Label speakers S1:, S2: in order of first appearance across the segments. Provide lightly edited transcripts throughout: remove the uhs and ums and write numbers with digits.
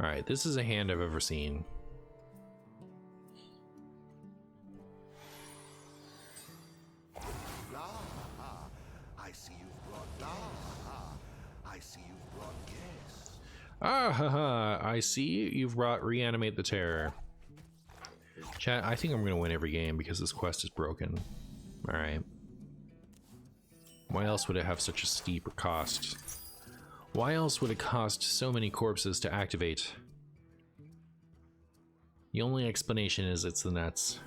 S1: Alright, this is a hand I've ever seen.
S2: I see you've brought I see you've brought guests.
S1: Ah ha ha, I see you've brought Reanimate the Terror. Chat, I think I'm gonna win every game because this quest is broken. Alright. Why else would it have such a steep cost? Why else would it cost so many corpses to activate? The only explanation is it's the nets.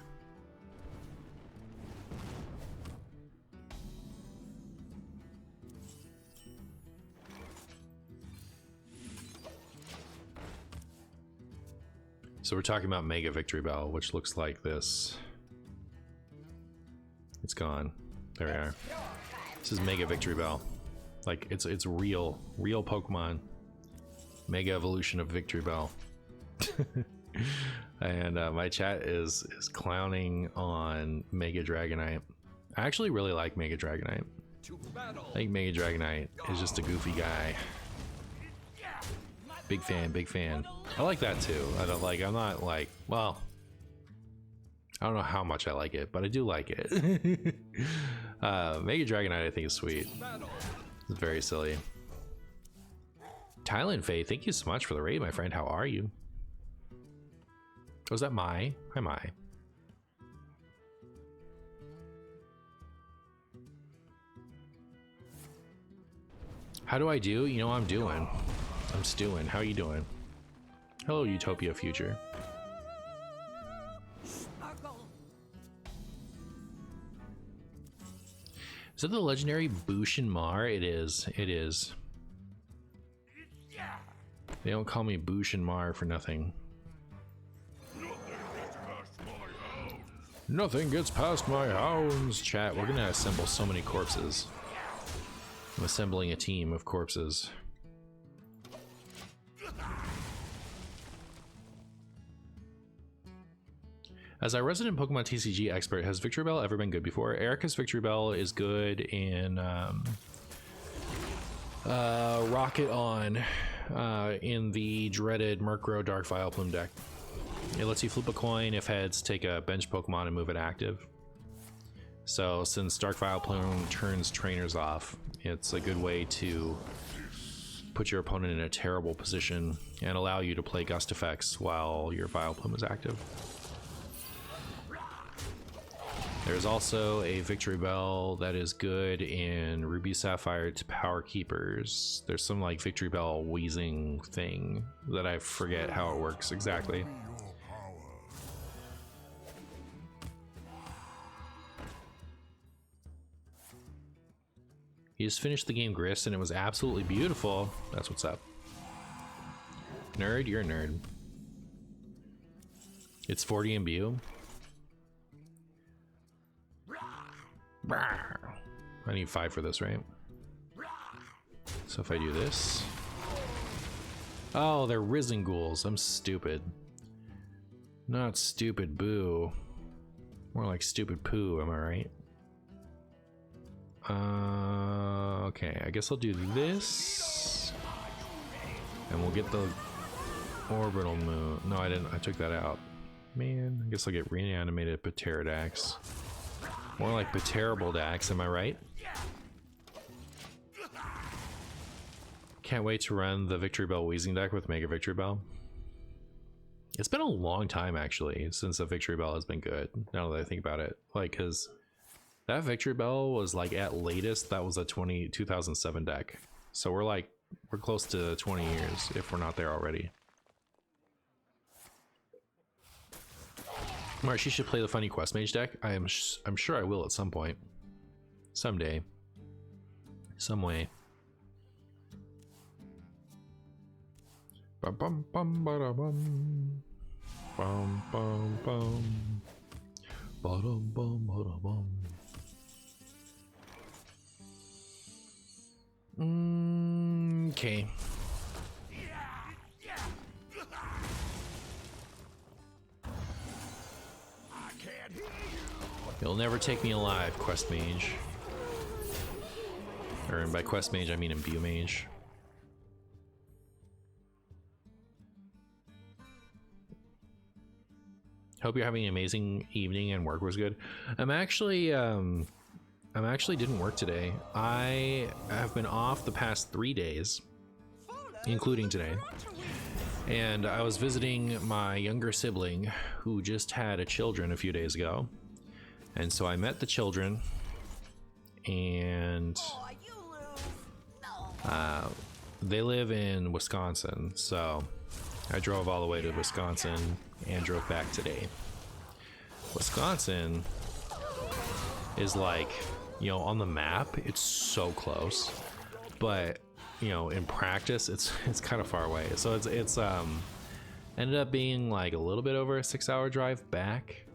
S1: So we're talking about Mega Victory Bell, which looks like this. It's gone. There we are. This is Mega Victory Bell. Like it's real Pokemon. Mega evolution of Victory Bell. And my chat is clowning on Mega Dragonite. I actually really like Mega Dragonite. I think Mega Dragonite is just a goofy guy. Big fan, big fan. I like that too. I'm not like, well, I don't know how much I like it, but I do like it. Mega Dragonite I think is sweet. It's very silly. Thailand Faye, thank you so much for the raid, my friend. How are you? Was that Mai? Hi Mai. How do I do? You know I'm doing. I'm stewing. How you doing? Hello, Utopia Future. Is that the legendary Bushin Mar? It is. It is. They don't call me Bushin Mar for nothing. Nothing gets past my hounds. Chat, we're gonna assemble so many corpses. I'm assembling a team of corpses. As our resident Pokemon TCG expert, has Victory Bell ever been good before? Erica's Victory Bell is good in Rocket On in the dreaded Murkrow Dark Vileplume deck. It lets you flip a coin if heads, take a bench Pokemon and move it active. So since Dark Vileplume turns trainers off, it's a good way to put your opponent in a terrible position and allow you to play gust effects while your Vileplume is active. There's also a Victory Bell that is good in Ruby Sapphire to Power Keepers. There's some like Victory Bell wheezing thing that I forget how it works exactly. You just finished the game, Gris, and it was absolutely beautiful. That's what's up. Nerd, you're a nerd. It's 40 MBU. I need 5 for this, right? So if I do this... Oh, they're Risen Ghouls. I'm stupid. Not stupid boo. More like stupid poo, am I right? Okay, I guess I'll do this. And we'll get the Orbital Moon. No, I didn't. I took that out. Man, I guess I'll get Reanimated Pterodax. More like Pterodax, am I right? Can't wait to run the Victory Bell Wheezing deck with Mega Victory Bell. It's been a long time, actually, since the Victory Bell has been good, now that I think about it. Like, because that Victory Bell was, like, at latest, that was a 2007 deck. So we're close to 20 years, if we're not there already. Marsh, you should play the funny Quest Mage deck. I'm sure I will at some point. Someday. Some way. Bum bum bum ba bum. Bum bum bum. Ba-dum bum ba bum. Okay. You'll never take me alive, Quest Mage. Or by Quest Mage, I mean Imbue Mage. Hope you're having an amazing evening and work was good. I'm actually didn't work today. I have been off the past 3 days, including today. And I was visiting my younger sibling who just had a children a few days ago. And so I met the children, and they live in Wisconsin, so I drove all the way to Wisconsin and drove back today. Wisconsin is like, you know, on the map it's so close, but you know, in practice it's kind of far away. So it's ended up being like a little bit over a 6-hour drive back.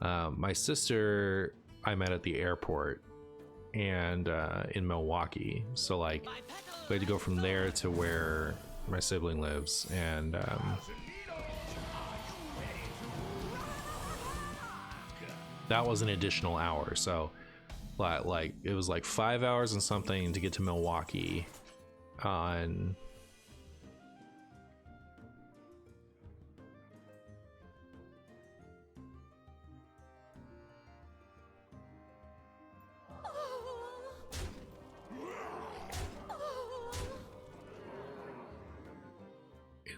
S1: My sister I met at the airport and in Milwaukee, so like we had to go from there to where my sibling lives, and that was an additional hour. So like it was like 5 hours and something to get to Milwaukee on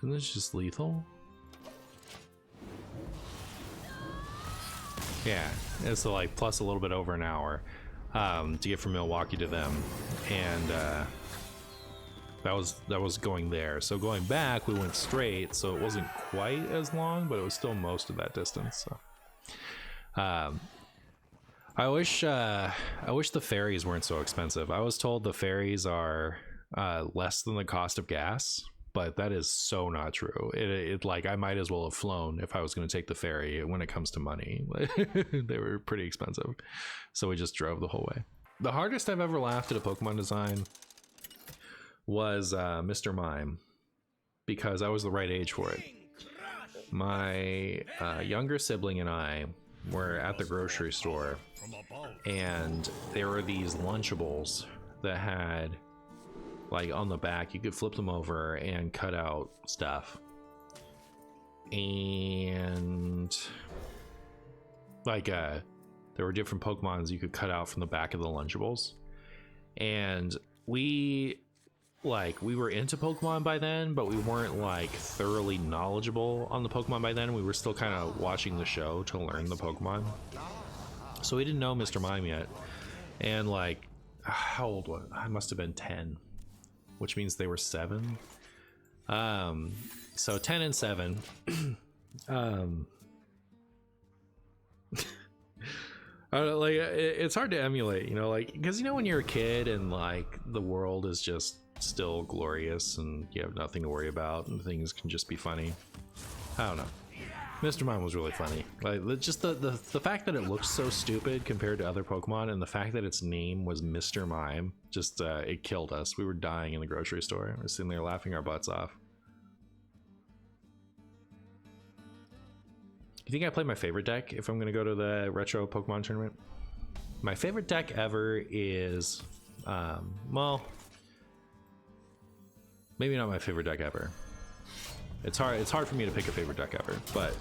S1: Isn't this just lethal? Yeah, it's like plus a little bit over an hour to get from Milwaukee to them, and that was going there. So going back, we went straight, so it wasn't quite as long, but it was still most of that distance. So I wish the ferries weren't so expensive. I was told the ferries are less than the cost of gas, but that is so not true. It like, I might as well have flown if I was going to take the ferry. When it comes to money, they were pretty expensive, so we just drove the whole way. The hardest I've ever laughed at a Pokemon design was Mr. Mime, because I was the right age for it. My younger sibling and I were at the grocery store, and there were these Lunchables that had, like, on the back you could flip them over and cut out stuff, and like there were different Pokemons you could cut out from the back of the Lunchables, and we were into Pokemon by then, but we weren't like thoroughly knowledgeable on the Pokemon by then. We were still kind of watching the show to learn the Pokemon, so we didn't know Mr. Mime yet. And like, how old was I? Must have been 10, which means they were 7. So 10 and 7. Like, it's hard to emulate, you know, like, because you know when you're a kid and like the world is just still glorious and you have nothing to worry about and things can just be funny. I don't know. Mr. Mime was really funny. Like, just the fact that it looked so stupid compared to other Pokemon, and the fact that its name was Mr. Mime, just it killed us. We were dying in the grocery store. We were sitting there laughing our butts off. You think I play my favorite deck if I'm going to go to the retro Pokemon tournament? My favorite deck ever is, well, maybe not my favorite deck ever. It's hard for me to pick a favorite deck ever, but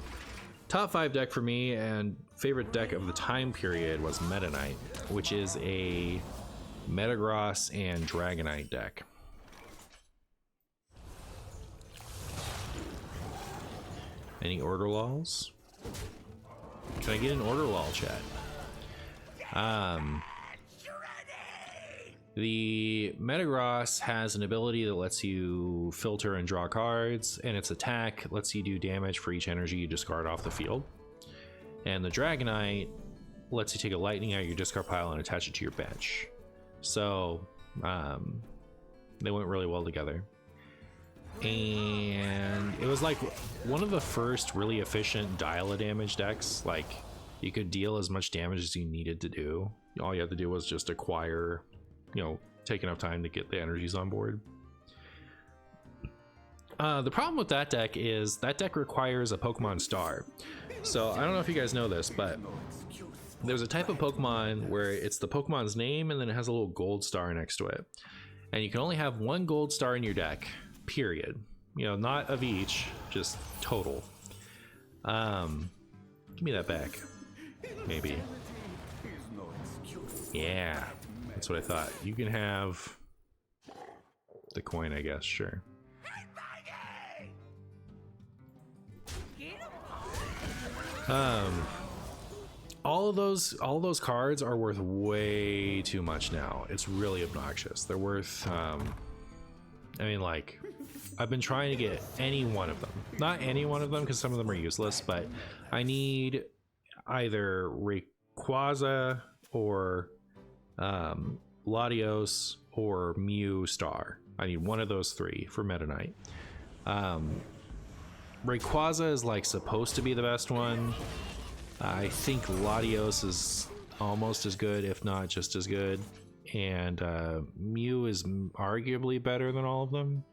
S1: top 5 deck for me and favorite deck of the time period was Metanite, which is a Metagross and Dragonite deck. Any order laws? Can I get an order law, chat? The Metagross has an ability that lets you filter and draw cards, and its attack lets you do damage for each energy you discard off the field. And the Dragonite lets you take a lightning out of your discard pile and attach it to your bench. So they went really well together. And it was like one of the first really efficient dial-a-damage decks. Like, you could deal as much damage as you needed to do. All you had to do was just acquire, you know, take enough time to get the energies on board. The problem with that deck is that deck requires a Pokemon Star. So I don't know if you guys know this, but there's a type of Pokemon where it's the Pokemon's name and then it has a little gold star next to it. And you can only have 1 gold star in your deck, period. You know, not of each, just total. Give me that back. Maybe. Yeah, that's what I thought. You can have the coin, I guess. Sure. All of those cards are worth way too much now. It's really obnoxious. They're worth I mean, like, I've been trying to get any one of them. Not any one of them, because some of them are useless, but I need either Rayquaza or Latios or Mew Star. I need one of those three for Metanite. Rayquaza is like supposed to be the best one. I think Latios is almost as good, if not just as good. And Mew is arguably better than all of them.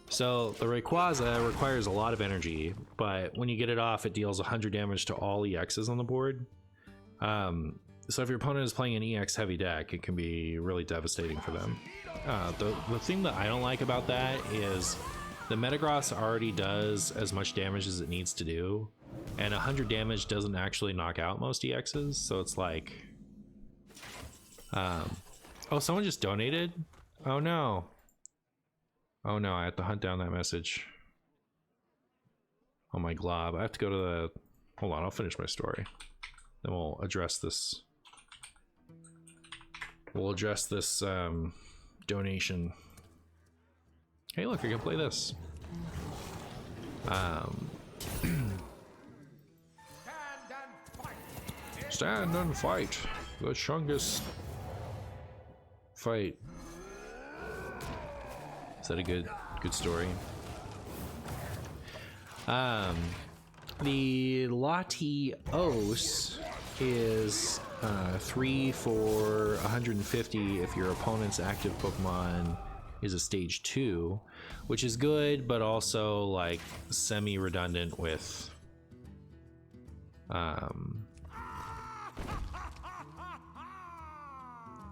S1: So the Rayquaza requires a lot of energy, but when you get it off, it deals 100 damage to all EXs on the board. So if your opponent is playing an EX heavy deck, it can be really devastating for them. The thing that I don't like about that is the Metagross already does as much damage as it needs to do, and 100 damage doesn't actually knock out most EXs, so it's like... oh, someone just donated? Oh no. Oh no, I have to hunt down that message. Oh my glob, I have to go to the... Hold on, I'll finish my story. Then we'll address this. We'll address this donation. Hey look, I can play this. Stand and fight. The Chungus fight. Is that a good story? The Latios is 3 for 150 if your opponent's active Pokemon is a stage 2, which is good, but also like semi-redundant with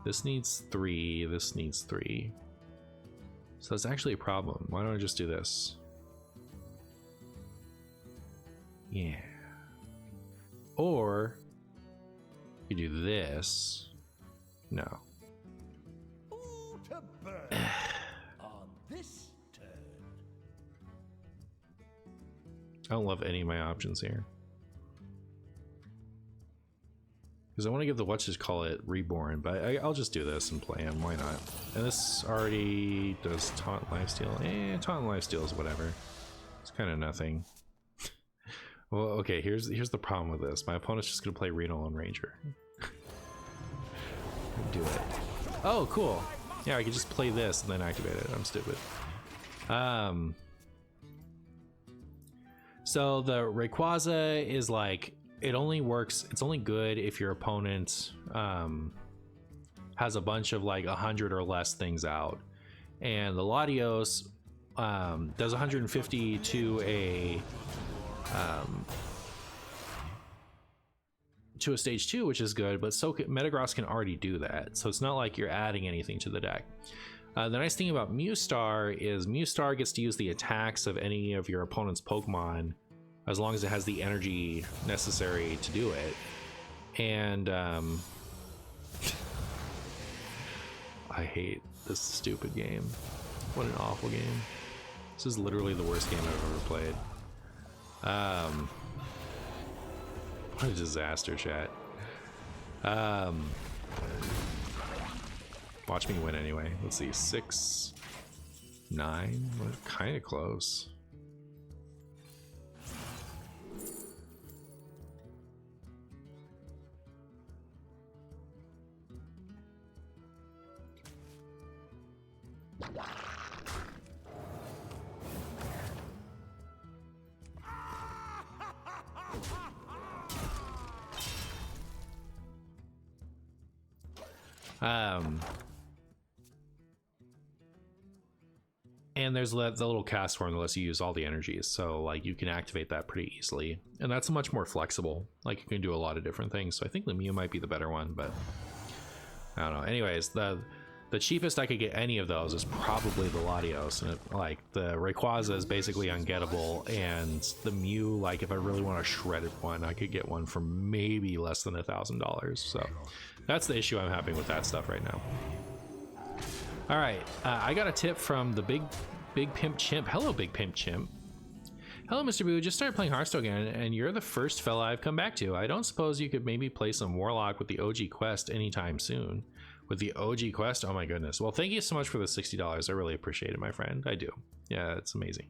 S1: this needs 3, this needs 3. So that's actually a problem. Why don't I just do this? Yeah. Or you do this. No.
S2: Ooh, to burn on this turn.
S1: I don't love any of my options here. Because I want to give the whatchamacallit Reborn, but I'll just do this and play him. Why not? And this already does Taunt Lifesteal. Taunt Lifesteal is whatever. It's kind of nothing. Well, okay, here's the problem with this. My opponent's just gonna play Renal and Ranger. Do it. Oh, cool. Yeah, I could just play this and then activate it. I'm stupid. So the Rayquaza is like, it only works, it's only good if your opponent has a bunch of like 100 or less things out. And the Latios does 150 to a stage 2, which is good, but so Metagross can already do that, so it's not like you're adding anything to the deck. The nice thing about Mew Star is Mew Star gets to use the attacks of any of your opponent's Pokemon as long as it has the energy necessary to do it. And I hate this stupid game. What an awful game. This is literally the worst game I've ever played. What a disaster, chat. Watch me win anyway. Let's see, 6, 9, kind of close. And there's the little cast form that lets you use all the energies, so like you can activate that pretty easily, and that's much more flexible. Like you can do a lot of different things. So I think the Mew might be the better one, but I don't know. Anyways, the cheapest I could get any of those is probably the Latios, and like the Rayquaza is basically ungettable, and the Mew, like if I really want a shredded one, I could get one for maybe less than $1,000. So that's the issue I'm having with that stuff right now. All right, I got a tip from the big pimp chimp. Hello, big pimp chimp. Hello, Mr. Boo. Just started playing Hearthstone again, and you're the first fella I've come back to. I don't suppose you could maybe play some Warlock with the OG quest anytime soon. With the OG quest? Oh my goodness. Well, thank you so much for the $60. I really appreciate it, my friend. I do. Yeah, it's amazing.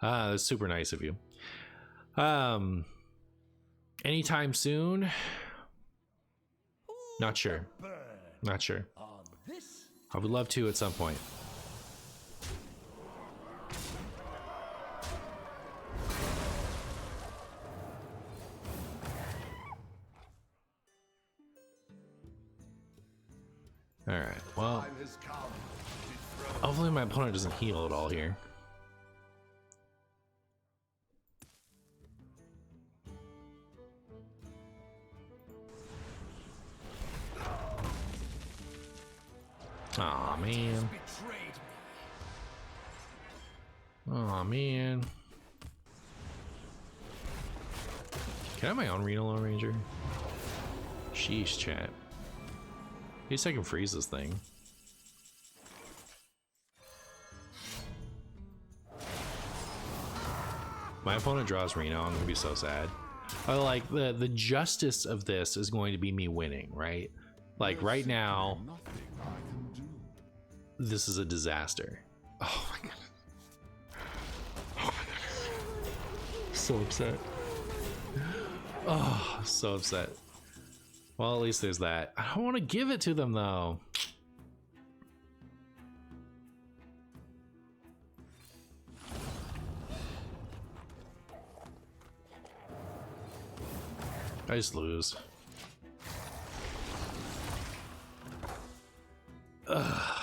S1: That's super nice of you. Anytime soon? Not sure. Not sure. I would love to at some point. All right, well, hopefully my opponent doesn't heal at all here. Aw, man. Aw, man. Can I have my own Reno Ranger? Sheesh, chat. At least I can freeze this thing. My opponent draws Reno. I'm gonna be so sad. Like the justice of this is going to be me winning, right? Like right now, this is a disaster. Oh my goodness. Oh my goodness. So upset. Oh, so upset. Well, at least there's that. I don't want to give it to them though. I just lose. Ugh.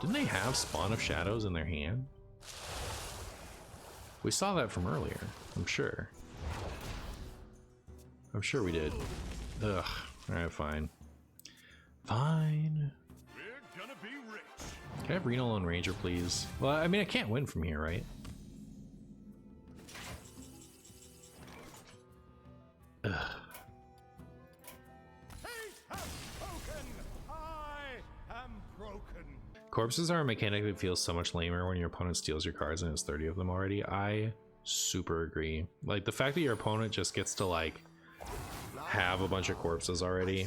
S1: Didn't they have Spawn of Shadows in their hand? We saw that from earlier, I'm sure. I'm sure we did. Ugh. Alright, fine. Fine.
S2: We're gonna be rich.
S1: Can I have Reno and Ranger, please? Well, I mean, I can't win from here, right? Ugh. Corpses are a mechanic that feels so much lamer when your opponent steals your cards and has 30 of them already. I super agree. Like the fact that your opponent just gets to like have a bunch of corpses already,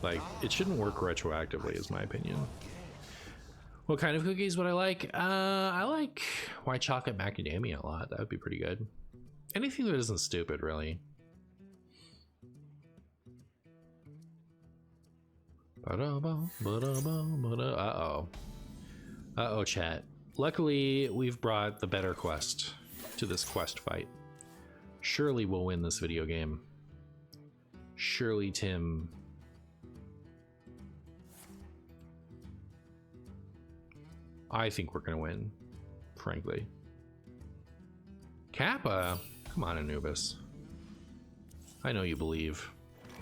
S1: like it shouldn't work retroactively is my opinion. What kind of cookies would I like? I like white chocolate macadamia a lot. That would be pretty good. Anything that isn't stupid, really. Uh-oh. Uh-oh, chat. Luckily, we've brought the better quest to this quest fight. Surely we'll win this video game. Surely, Tim. I think we're gonna win, frankly. Kappa? Come on, Anubis. I know you believe.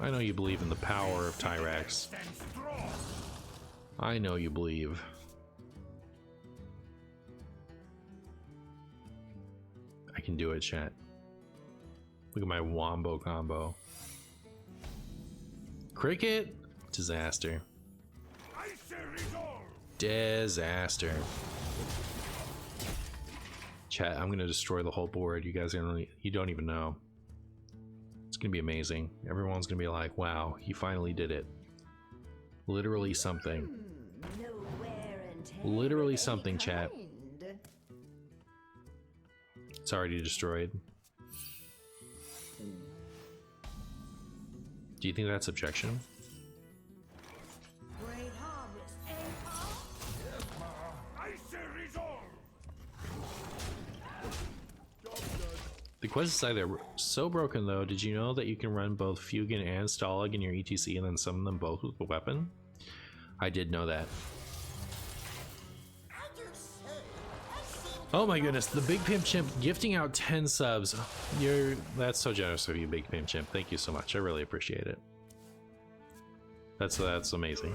S1: I know you believe in the power of Tyrax. I know you believe. I can do it, chat. Look at my wombo combo. Cricket? Disaster. Disaster. Chat, I'm gonna destroy the whole board. You guys don't even know. It's gonna be amazing. Everyone's gonna be like, wow, he finally did it. Literally something. Literally something, chat. It's already destroyed. Do you think that's objection? The quest is either so broken though. Did you know that you can run both Fugan and Stalag in your ETC and then summon them both with the weapon? I did know that. Oh my goodness, the Big Pimp Chimp gifting out 10 subs. That's so generous of you, Big Pimp Chimp. Thank you so much. I really appreciate it. That's amazing.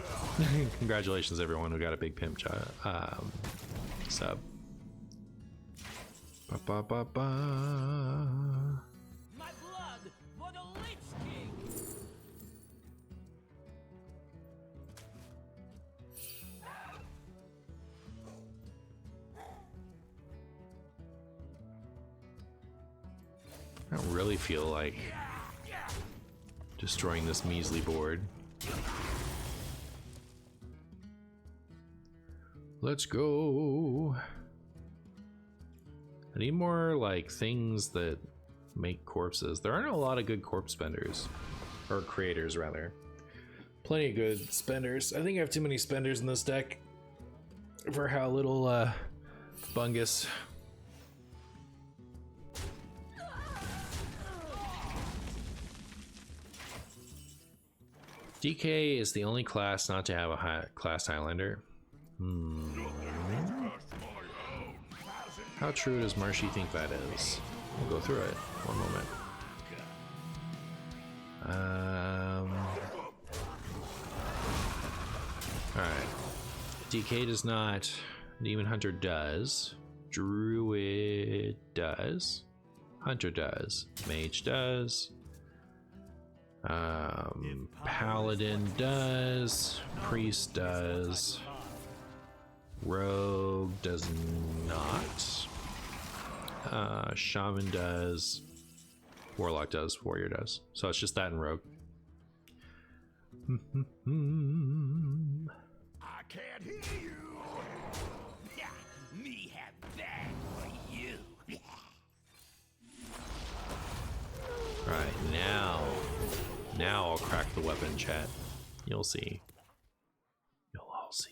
S1: Congratulations everyone who got a Big Pimp sub. Ba, ba, ba, ba.
S3: My blood for the Lich King.
S1: I don't really feel like destroying this measly board. Let's go. I need more like things that make corpses. There aren't a lot of good corpse spenders, or creators rather. Plenty of good spenders. I think I have too many spenders in this deck for how little Bungus. DK is the only class not to have a class Highlander. How true does Marshy think that is? We'll go through it. One moment. Alright. DK does not. Demon Hunter does. Druid does. Hunter does. Mage does. Paladin does. Priest does. Rogue does not. Shaman does. Warlock does. Warrior does. So it's just that and Rogue.
S2: I can't hear you.
S3: Me have that for you.
S1: Alright, now I'll crack the weapon, chat. You'll see. You'll all see.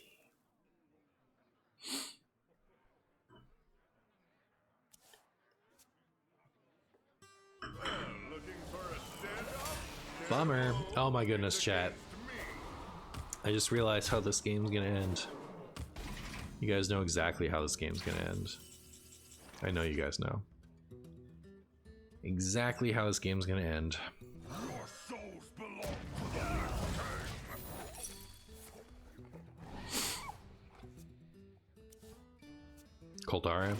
S1: Bummer. Oh my goodness, chat. I just realized how this game's gonna end. You guys know exactly how this game's gonna end. I know you guys know. Exactly how this game's gonna end.
S2: Your souls belong to the Lich King.
S1: Koltara.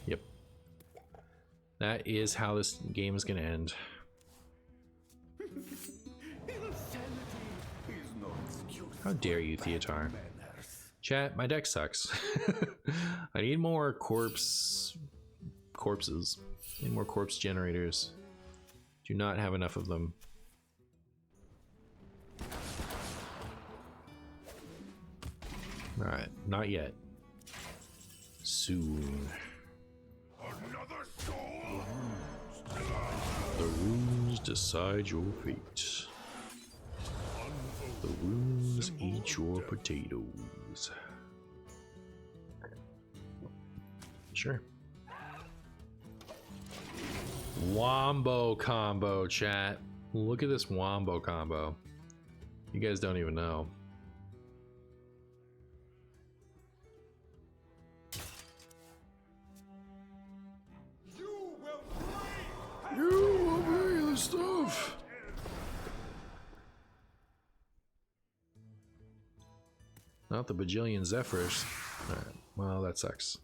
S1: Yep. That is how this game is gonna end. How dare you, Theotar? Chat, my deck sucks. I need more corpses. I need more corpse generators. Do not have enough of them. Alright, not yet. Soon.
S2: Another soul?
S1: The runes decide your fate. The runes eat your potatoes. Sure. Wombo combo, chat. Look at this wombo combo. You guys don't even know.
S2: You will play.
S1: You will bring the stuff. Not the bajillion Zephyrs. Alright, well, that sucks.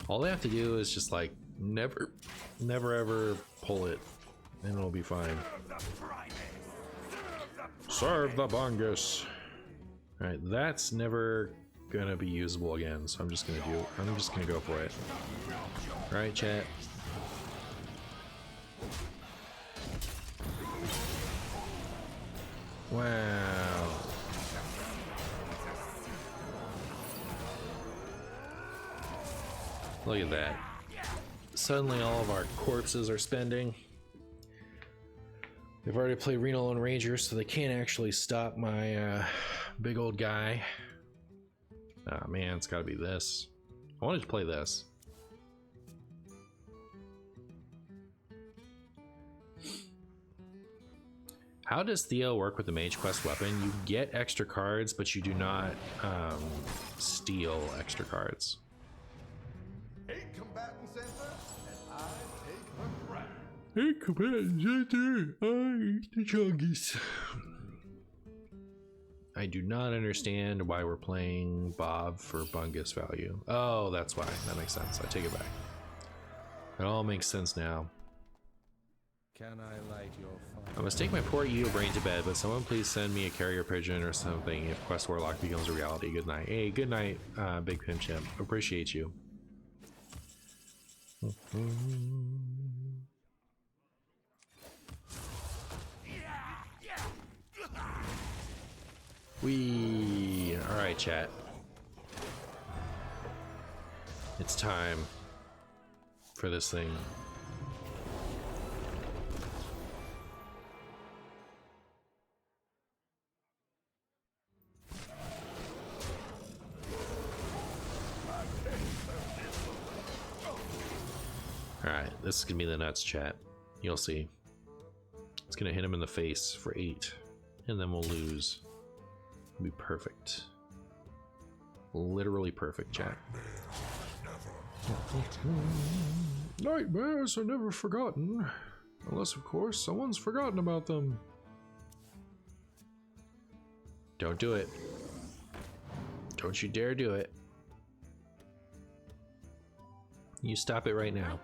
S1: All they have to do is just like never ever pull it and it'll be fine. Serve the Bungus. Alright, that's never gonna be usable again, so I'm just gonna go for it. Alright, chat. Wow. Look at that. Suddenly all of our corpses are spending. They've already played Renal and Ranger, so they can't actually stop my big old guy. Oh man, it's gotta be this. I wanted to play this. How does Theo work with the Mage Quest weapon? You get extra cards, but you do not steal extra cards.
S2: 8 combatants enter, and I take the crown.
S1: 8 combatants enter, I eat the chuggies. I do not understand why we're playing Bob for Bungus value. Oh, that's why. That makes sense. I take it back. It all makes sense now.
S4: Can I light your fire?
S1: I must take my poor Eo brain to bed, but someone please send me a carrier pigeon or something if Quest Warlock becomes a reality. Good night. Hey, good night, Big Pimp Chimp. Appreciate you. Alright, chat. It's time for this thing. Alright, this is gonna be the nuts, chat. You'll see. It's gonna hit him in the face for 8, and then we'll lose. It'll be perfect. Literally perfect, chat. Nightmares are never forgotten. Unless, of course, someone's forgotten about them. Don't do it. Don't you dare do it. You stop it right now.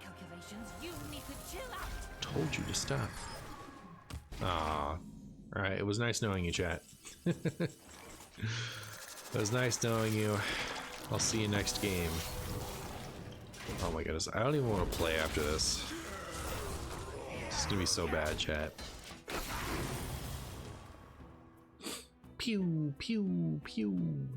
S3: You need to chill out.
S1: Told you to stop. Ah, alright, it was nice knowing you, chat. It was nice knowing you. I'll see you next game. Oh my goodness, I don't even want to play after this. It's gonna be so bad, chat. Pew, pew, pew.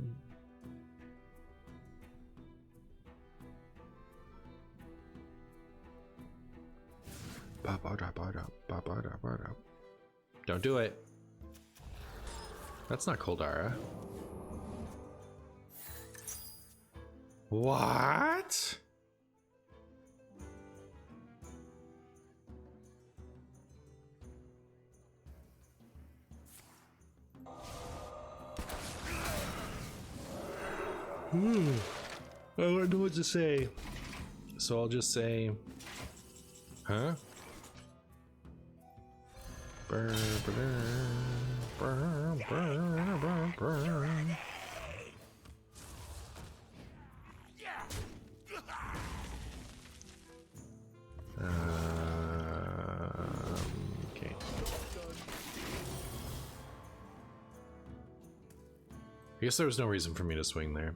S1: Don't do it. That's not Koldara. What? I don't know what to say. So I'll just say, huh? Okay. I guess there was no reason for me to swing there.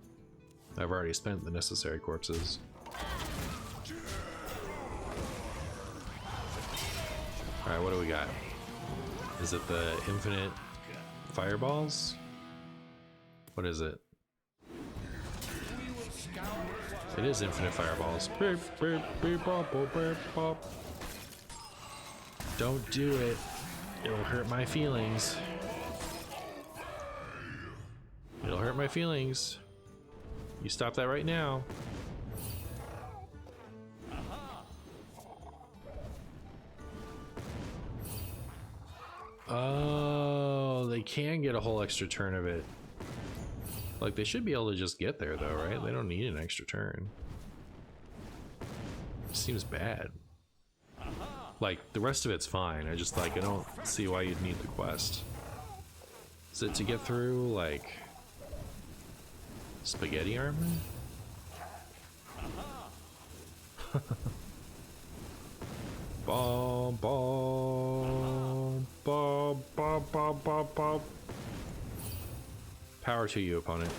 S1: I've already spent the necessary corpses. Alright, what do we got? Is it the infinite fireballs? What is it? It is infinite fireballs. Beep, beep, beep, bop, bop, beep, bop. Don't do it. It'll hurt my feelings. It'll hurt my feelings. You stop that right now. Oh, they can get a whole extra turn of it. Like, they should be able to just get there though, right? They don't need an extra turn. Seems bad. Like, the rest of it's fine. I just, like, I don't see why you'd need the quest. Is it to get through, like, spaghetti armor? Bom, bom, bom, bom, bom, bom, bom. Power to you, opponent.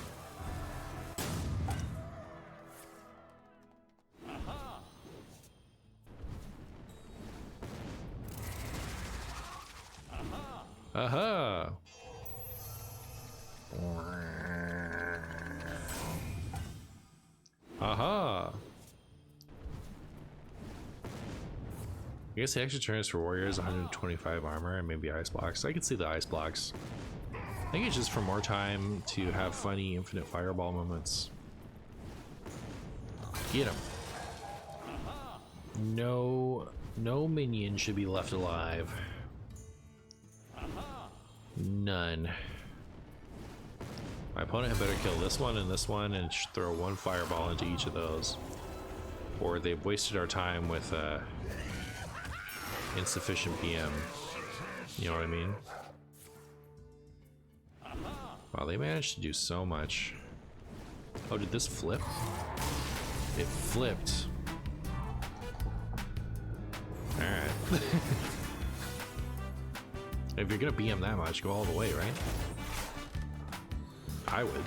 S1: Aha! Aha! I guess the extra turns for warriors, 125 armor and maybe ice blocks. I could see the ice blocks. I think it's just for more time to have funny infinite fireball moments. Get him. No minion should be left alive. None. My opponent had better kill this one and throw one fireball into each of those. Or they've wasted our time with insufficient BM. You know what I mean? Wow, they managed to do so much. Oh, did this flip? It flipped. Alright. If you're gonna BM that much, go all the way, right? I would.